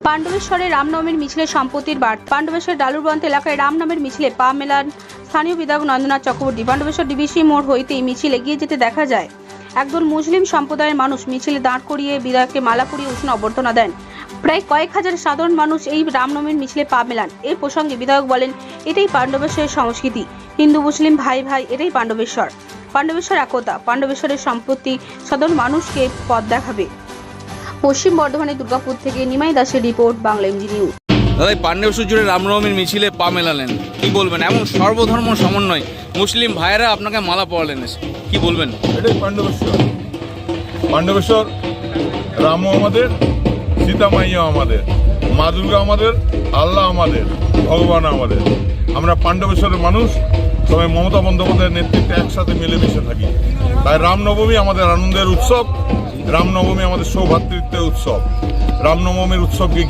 পাণ্ডবেশ্বরে রামনবমীর মিছিলে সম্পত্তির বার্তা। পাণ্ডবেশ্বর ডালুরবন্ত এলাকায় রামনামের মিছিলে পা মেলান স্থানীয় বিধায়ক নন্দনাথ চক্রবর্তী। পাণ্ডবেশ্বর ডিবিসি মোড় হইতেই মিছিল এগিয়ে যেতে দেখা যায়। একদল মুসলিম সম্প্রদায়ের মানুষ মিছিলে দাঁড় করিয়ে বিধায়ককে মালা পরিয়ে উষ্ণ অভ্যর্থনা দেন। প্রায় কয়েক হাজার সাধারণ মানুষ এই রামনবমীর মিছিলে পা মেলান। এই প্রসঙ্গে বিধায়ক বলেন, এটাই পাণ্ডবেশ্বরের সংস্কৃতি, হিন্দু মুসলিম ভাই ভাই, এটাই পাণ্ডবেশ্বর। পাণ্ডবেশ্বর একতা, পাণ্ডবেশ্বরের সম্পত্তি সাধারণ মানুষকে পথ দেখাবে। পশ্চিম বর্ধমানের দুর্গাপুর থেকে নিমাই দাসের রিপোর্ট, বাংলা এমজি নিউজ। দাদা, পাণ্ডবেশ্বর জুড়ে রামনবমীর মিছিলে পা মেলালেন, কি বলবেন? এমন সর্বধর্ম সমন্বয়, মুসলিম ভাইয়েরা আপনাকে মালা পরালেন, কি বলবেন? এটাই পাণ্ডবেশ্বর। পাণ্ডবেশ্বর, রামও আমাদের, সীতা মাইয়া আমাদের, মা দুর্গা আমাদের, আল্লাহ আমাদের, ভগবান আমাদের। আমরা পাণ্ডবেশ্বরের মানুষ, সবাই মমতা বন্দ্যোপাধ্যায়ের নেতৃত্বে একসাথে মিলেমিশে থাকি। তাই রামনবমী আমাদের আনন্দের উৎসব, রামনবমী আমাদের সৌভ্রাতৃত্বের উৎসব। রামনবমীর উৎসবকে